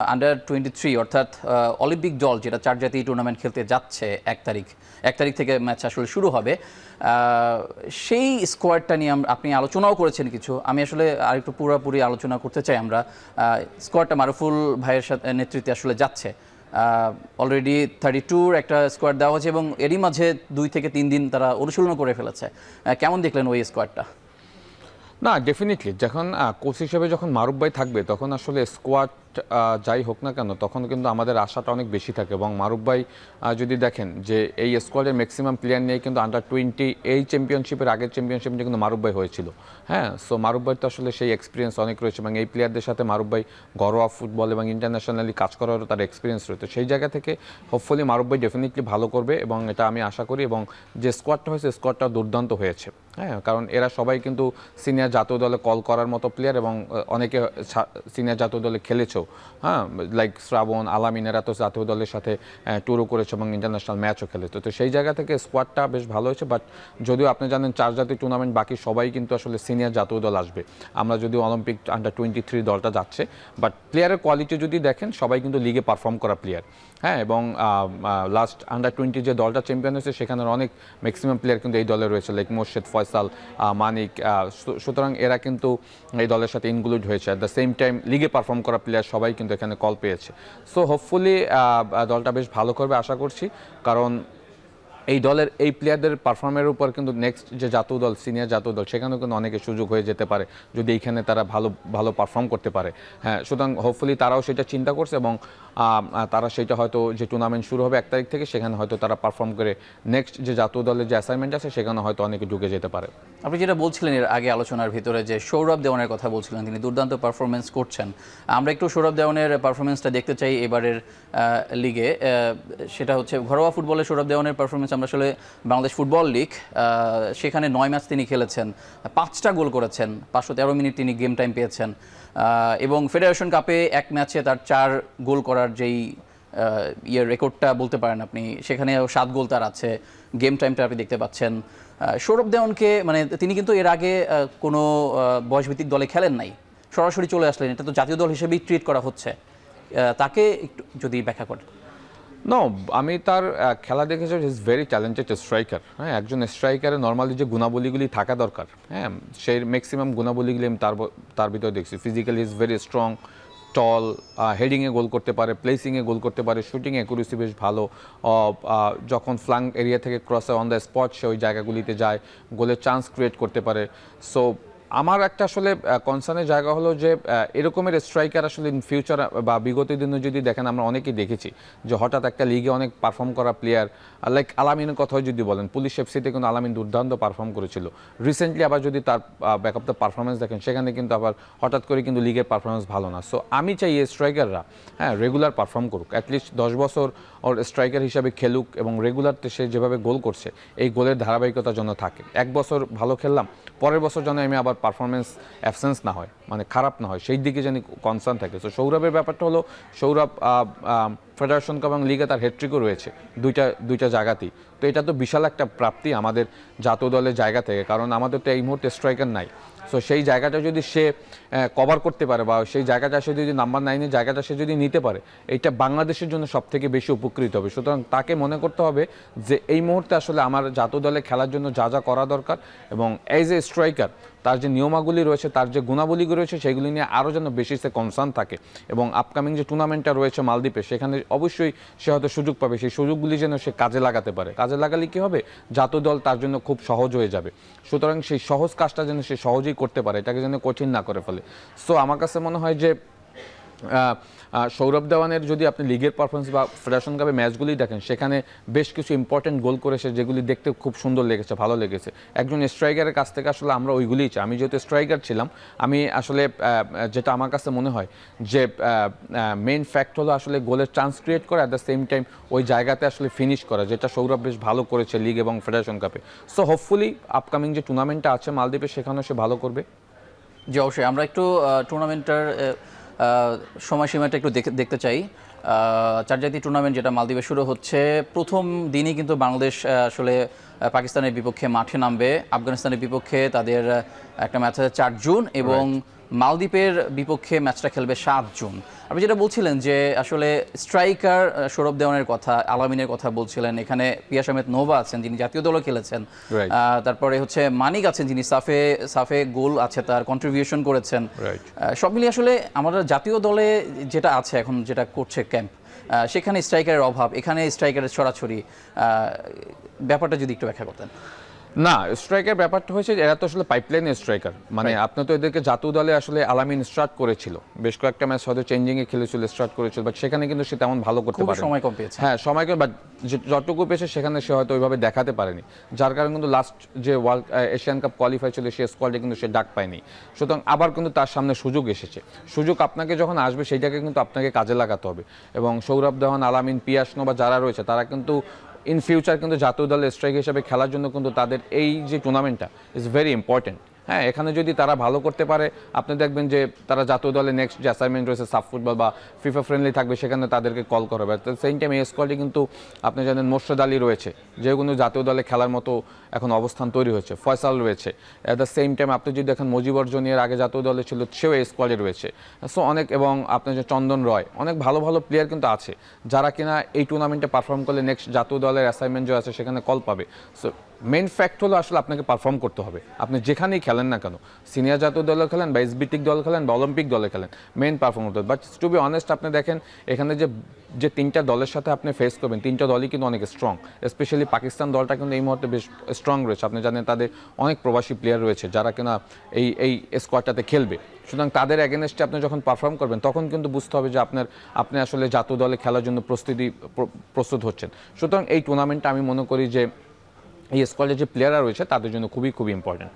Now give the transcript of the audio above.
আন্ডার-23 অর্থাৎ অলিম্পিক দল যেটা 4 জাতীয় টুর্নামেন্ট খেলতে যাচ্ছে 1 তারিখ থেকে ম্যাচ আসলে শুরু হবে। সেই স্কোয়াডটা নিয়ে আপনি আলোচনাও করেছেন কিছু। আমি আসলে আরেকটু পুরোপুরি আলোচনা করতে চাই। আমরা স্কোয়াডটা মারুফুল ভাইয়ের সাথে নেতৃত্বে আসলে যাচ্ছে। অলরেডি 32 একটা স্কোয়াড দেওয়া হয়েছে এবং এরই মাঝে 2 থেকে 3 দিন তারা অনুশীলন করে ফেলেছে। কেমন দেখলেন ওই স্কোয়াডটা? না, ডেফিনেটলি যখন কোচ হিসেবে যখন মারুফ ভাই থাকবে তখন আসলে স্কোয়াড যাই হোক না কেন তখন কিন্তু আমাদের আশাটা অনেক বেশি থাকে। এবং মারুফ ভাই যদি দেখেন যে এই স্কোয়াডের ম্যাক্সিমাম প্লেয়ার নিয়ে কিন্তু আন্ডার-20 এই চ্যাম্পিয়নশিপের আগের চ্যাম্পিয়নশিপে কিন্তু মারুফ ভাই হয়েছিল। হ্যাঁ, সো মারুফ ভাই তো আসলে সেই এক্সপিরিয়েন্স অনেক রয়েছে এবং এই প্লেয়ারদের সাথে মারুফ ভাই ঘরোয়া ফুটবল এবং ইন্টারন্যাশনালি কাজ করারও তার এক্সপিরিয়েন্স রয়েছে। সেই জায়গা থেকে হোপফুলি মারুফ ভাই ডেফিনেটলি ভালো করবে এবং এটা আমি আশা করি। এবং যে স্কোয়াডটা হয়েছে স্কোয়াডটা দুর্দান্ত হয়েছে। হ্যাঁ, কারণ এরা সবাই কিন্তু সিনিয়র জাতীয় দলে কল করার মতো প্লেয়ার এবং অনেকে সিনিয়র জাতীয় দলে খেলেছেও। হ্যাঁ, লাইক শ্রাবণ, আলামিন, এরা তো জাতীয় দলের সাথে ট্যুরও করেছে এবং ইন্টারন্যাশনাল ম্যাচও খেলেছে। তো সেই জায়গা থেকে স্কোয়াডটা বেশ ভালো হয়েছে। বাট যদিও আপনি জানেন 4 জাতীয় টুর্নামেন্ট বাকি সবাই কিন্তু আসলে সিনিয়র জাতীয় দল আসবে। আমরা যদিও অলিম্পিক আন্ডার-23 দলটা যাচ্ছে, বাট প্লেয়ারের কোয়ালিটি যদি দেখেন সবাই কিন্তু লিগে পারফর্ম করা প্লেয়ার। হ্যাঁ, এবং লাস্ট আন্ডার-20 যে দলটা চ্যাম্পিয়ন হয়েছে সেখানের অনেক ম্যাক্সিমাম প্লেয়ার কিন্তু এই দলে রয়েছে, লাইক মোর্শেদ, ফয়সাল, মানিক। সুতরাং এরা কিন্তু এই দলের সাথে ইনক্লুড হয়েছে। অ্যাট দ্য সেম টাইম লিগে পারফর্ম করা প্লেয়ার সবাই কিন্তু এখানে কল পেয়েছে। সো হোপফুলি দলটা বেশ ভালো করবে আশা করছি। কারণ এই দলের এই প্লেয়ারদের পারফর্মের উপর কিন্তু নেক্সট যে জাতীয় দল, সিনিয়র জাতীয় দল, সেখানেও কিন্তু অনেকের সুযোগ হয়ে যেতে পারে যদি এইখানে তারা ভালো পারফর্ম করতে পারে। হ্যাঁ, সুতরাং হোপফুলি তারাও সেটা চিন্তা করছে এবং তারা সেটা হয়তো যে টুর্নামেন্ট শুরু হবে 1 তারিখ থেকে সেখানে হয়তো তারা পারফর্ম করে নেক্সট যে জাতীয় দলের যে অ্যাসাইনমেন্ট আছে সেখানে হয়তো অনেকে ঢুকে যেতে পারে। আপনি যেটা বলছিলেন এর আগে আলোচনার ভিতরে যে সৌরভ দেওয়ানের কথা বলছিলেন, তিনি দুর্দান্ত পারফরমেন্স করছেন। আমরা একটু সৌরভ দেওয়ানের পারফরমেন্সটা দেখতে চাই এবারের লিগে। সেটা হচ্ছে ঘরোয়া ফুটবলে সৌরভ দেওয়ানের পারফরমেন্স। আমরা আসলে বাংলাদেশ ফুটবল লিগ, সেখানে 9 ম্যাচ তিনি খেলেছেন, 5টা গোল করেছেন, 513 মিনিট তিনি গেম টাইম পেয়েছেন। এবং ফেডারেশন কাপে 1 ম্যাচে তার 4 গোল করার যেই রেকর্ডটা বলতে পারেন আপনি, সেখানেও 7 গোল তার আছে। গেম টাইমটা আপনি দেখতে পাচ্ছেন। সৌরভ দেওয়ানকে মানে তিনি কিন্তু এর আগে কোনো বয়সভিত্তিক দলে খেলেন নাই, সরাসরি চলে আসলেন। এটা তো জাতীয় দল হিসেবেই ট্রিট করা হচ্ছে। তাকে একটু যদি ব্যাখ্যা করেন। নো, আমি তার খেলা দেখেছি, ইজ ভেরি ট্যালেন্টেড স্ট্রাইকার। হ্যাঁ, একজন স্ট্রাইকারের নর্মালি যে গুণাবলীগুলি থাকা দরকার, হ্যাঁ, সেই ম্যাক্সিমাম গুণাবলীগুলি আমি তার ভিতরে দেখছি। ফিজিক্যালি ইজ ভেরি স্ট্রং, টল, হেডিংয়ে গোল করতে পারে, প্লেসিংয়ে গোল করতে পারে, শুটিং অ্যাকুরেসি বেশ ভালো। যখন ফ্ল্যাঙ্ক এরিয়া থেকে ক্রসে অন দ্য স্পট সে ওই জায়গাগুলিতে যায়, গোলের চান্স ক্রিয়েট করতে পারে। সো আমার একটা আসলে কনসার্নের জায়গা হলো যে এরকমের স্ট্রাইকার আসলে ইন ফিউচার বা বিগত দিনে যদি দেখেন আমরা অনেকেই দেখেছি যে হঠাৎ একটা লিগে অনেক পারফর্ম করা প্লেয়ার, লাইক আলামিনের কথাও যদি বলেন, পুলিশ এফসিতে কিন্তু আলামিন দুর্দান্ত পারফর্ম করেছিল। রিসেন্টলি আবার যদি তার ব্যাকআপ দ্য পারফরমেন্স দেখেন সেখানে কিন্তু আবার হঠাৎ করে কিন্তু লিগের পারফরমেন্স ভালো না। সো আমি চাই এই স্ট্রাইকাররা হ্যাঁ রেগুলার পারফর্ম করুক, অ্যাটলিস্ট 10 বছর ওর স্ট্রাইকার হিসাবে খেলুক এবং রেগুলারতে সে যেভাবে গোল করছে এই গোলের ধারাবাহিকতার জন্য থাকে। 1 বছর ভালো খেললাম, পরের বছর যেন আমি আবার পারফরমেন্স অ্যাবসেন্স না হয়, মানে খারাপ না হয়, সেই দিকে যেন কনসার্ন থাকে। তো সৌরভের ব্যাপারটা হলো সৌরভ ফেডারেশন কাপ এবং লিগে তার হ্যাট্রিকও রয়েছে দুইটা জায়গাতেই। তো এটা তো বিশাল একটা প্রাপ্তি আমাদের জাতীয় দলের জায়গা থেকে, কারণ আমাদের তো এই মুহূর্তে স্ট্রাইকার নাই। সো সেই জায়গাটা যদি সে কভার করতে পারে বা সেই জায়গাটা সে যদি নাম্বার 9-এর জায়গাটা সে যদি নিতে পারে, এটা বাংলাদেশের জন্য সবথেকে বেশি উপকৃত হবে। সুতরাং তাকে মনে করতে হবে যে এই মুহূর্তে আসলে আমার জাতীয় দলে খেলার জন্য যা যা করা দরকার এবং অ্যাজ এ স্ট্রাইকার তার যে নিয়মাগুলি রয়েছে, তার যে গুণাবলীগুলি রয়েছে সেগুলি নিয়ে আরও যেন বেশি সে কনসার্ন থাকে। এবং আপকামিং যে টুর্নামেন্টটা রয়েছে মালদ্বীপে, সেখানে অবশ্যই সে হয়তো সুযোগ পাবে, সেই সুযোগগুলি যেন সে কাজে লাগাতে পারে। কাজে লাগালে কী হবে, জাতীয় দল তার জন্য খুব সহজ হয়ে যাবে। সুতরাং সেই সহজ কাজটা যেন সে সহজেই করতে পারে, এটাকে যেন কঠিন না করে ফেলে। সো আমার কাছে মনে হয় যে সৌরভ দেওয়ানের যদি আপনি লিগের পারফরমেন্স বা ফেডারেশন কাপে ম্যাচগুলি দেখেন, সেখানে বেশ কিছু ইম্পর্টেন্ট গোল করেছে যেগুলি দেখতে খুব সুন্দর লেগেছে, ভালো লেগেছে। একজন স্ট্রাইকারের কাছ থেকে আসলে আমরা ওইগুলিই চাই। আমি যেহেতু স্ট্রাইকার ছিলাম, আমি আসলে যেটা আমার কাছে মনে হয় যে মেইন ফ্যাক্ট হলো আসলে গোলের চান্স ক্রিয়েট করা, অ্যাট দ্য সেম টাইম ওই জায়গাতে আসলে ফিনিশ করা, যেটা সৌরভ বেশ ভালো করেছে লিগ এবং ফেডারেশন কাপে। সো হোপফুলি আপকামিং যে টুর্নামেন্টটা আছে মালদ্বীপে সেখানেও সে ভালো করবে। জি অবশ্যই। আমরা একটু টুর্নামেন্টটার সময়সীমাটা একটু দেখতে চাই। 4 জাতীয় টুর্নামেন্ট যেটা মালদ্বীপে শুরু হচ্ছে, প্রথম দিনই কিন্তু বাংলাদেশ আসলে পাকিস্তানের বিপক্ষে মাঠে নামবে। আফগানিস্তানের বিপক্ষে তাদের একটা ম্যাচ আছে 4 জুন এবং মালদ্বীপের বিপক্ষে ম্যাচটা খেলবে 7 জুন। আপনি যেটা বলছিলেন যে আসলে স্ট্রাইকার সৌরভ দেওয়ানের কথা, আলামিনের কথা বলছিলেন, এখানে পিয়াস আহমেদ নোভা আছেন যিনি জাতীয় দলও খেলেছেন, Right. তারপরে হচ্ছে মানিক আছেন যিনি সাফে গোল আছে তার কন্ট্রিবিউশন করেছেন। Right. সব মিলিয়ে আসলে আমাদের জাতীয় দলে যেটা আছে এখন, যেটা করছে ক্যাম্প, সেখানে স্ট্রাইকারের অভাব, এখানে স্ট্রাইকারের ছড়াছড়ি, ব্যাপারটা যদি একটু ব্যাখ্যা করতেন। না, স্ট্রাইকার ব্যাপারটা হয়েছে যে এরা তো আসলে পাইপলাইনের স্ট্রাইকার, মানে আপনি তো এদেরকে জাতীয় দলে আসলে আলামিন স্টার্ট করেছিল, বেশ কয়েকটা ম্যাচ হয়তো চেঞ্জিংয়ে খেলেছিল, স্টার্ট করেছিল, বাট সেখানে কিন্তু সে তেমন ভালো করতে খুব পারেনি। সময় কম পেয়েছে। হ্যাঁ, সময় কম, বাট যতটুকু পেয়েছে সেখানে সে হয়তো ওইভাবে দেখাতে পারেনি, যার কারণে কিন্তু লাস্ট যে এশিয়ান কাপ কোয়ালিফাই ছিল সে স্কোয়াডে কিন্তু সে ডাক পায়নি। সুতরাং আবার কিন্তু তার সামনে সুযোগ এসেছে, সুযোগ আপনাকে যখন আসবে সেইটাকে কিন্তু আপনাকে কাজে লাগাতে হবে। এবং সৌরভ দেওয়ান, আলামিন, পিয়াস নোভা যারা রয়েছে তারা কিন্তু ইন ফিউচার কিন্তু জাতীয় দলের স্ট্রাইক হিসেবে খেলার জন্য কিন্তু তাদের এই যে টুর্নামেন্টটা ইজ ভেরি ইম্পর্টেন্ট। হ্যাঁ, এখানে যদি তারা ভালো করতে পারে, আপনি দেখবেন যে তারা জাতীয় দলে নেক্সট যে অ্যাসাইনমেন্ট রয়েছে সাফ ফুটবল বা ফিফা ফ্রেন্ডলি থাকবে, সেখানে তাদেরকে কল করা হবে। তো সেম টাইম এই স্কোয়াডে কিন্তু আপনি জানেন মোর্শেদ আলী রয়েছে, যে কোনো জাতীয় দলে খেলার মতো এখন অবস্থান তৈরি হয়েছে, ফয়সাল রয়েছে। অ্যাট দ্য সেম টাইম আপনি যদি দেখেন মুজিবর জনিয়ার আগে জাতীয় দলে ছিল, সেও এই স্কোয়াডে রয়েছে। সো অনেক, এবং আপনার যে চন্দন রয়, অনেক ভালো ভালো প্লেয়ার কিন্তু আছে যারা কিনা এই টুর্নামেন্টে পারফর্ম করলে নেক্সট জাতীয় দলের অ্যাসাইনমেন্ট যে আছে সেখানে কল পাবে। সো মেইন ফ্যাক্ট হলো আসলে আপনাকে পারফর্ম করতে হবে, আপনি যেখানেই খেলেন না কেন, সিনিয়র জাতীয় দলে খেলেন বা এসবিটিক দল খেলেন বা অলিম্পিক দলে খেলেন, মেইন পারফর্ম করতে হবে। বাট টু বি অনেস্ট, আপনি দেখেন এখানে যে তিনটা দলের সাথে আপনি ফেস করবেন, তিনটা দলই কিন্তু অনেক স্ট্রং। স্পেশালি পাকিস্তান দলটা কিন্তু এই মুহূর্তে বেশ স্ট্রং রয়েছে। আপনি জানেন তাদের অনেক প্রবাসী প্লেয়ার রয়েছে যারা কিনা এই স্কোয়াডটাতে খেলবে। সুতরাং তাদের এগেনস্টে আপনি যখন পারফর্ম করবেন তখন কিন্তু বুঝতে হবে যে আপনি আসলে জাতীয় দলে খেলার জন্য প্রস্তুত হচ্ছেন। সুতরাং এই টুর্নামেন্টটা আমি মনে করি যে এই স্কোয়াডে যে প্লেয়াররা রয়েছে তাদের জন্য খুবই খুবই ইম্পর্টেন্ট।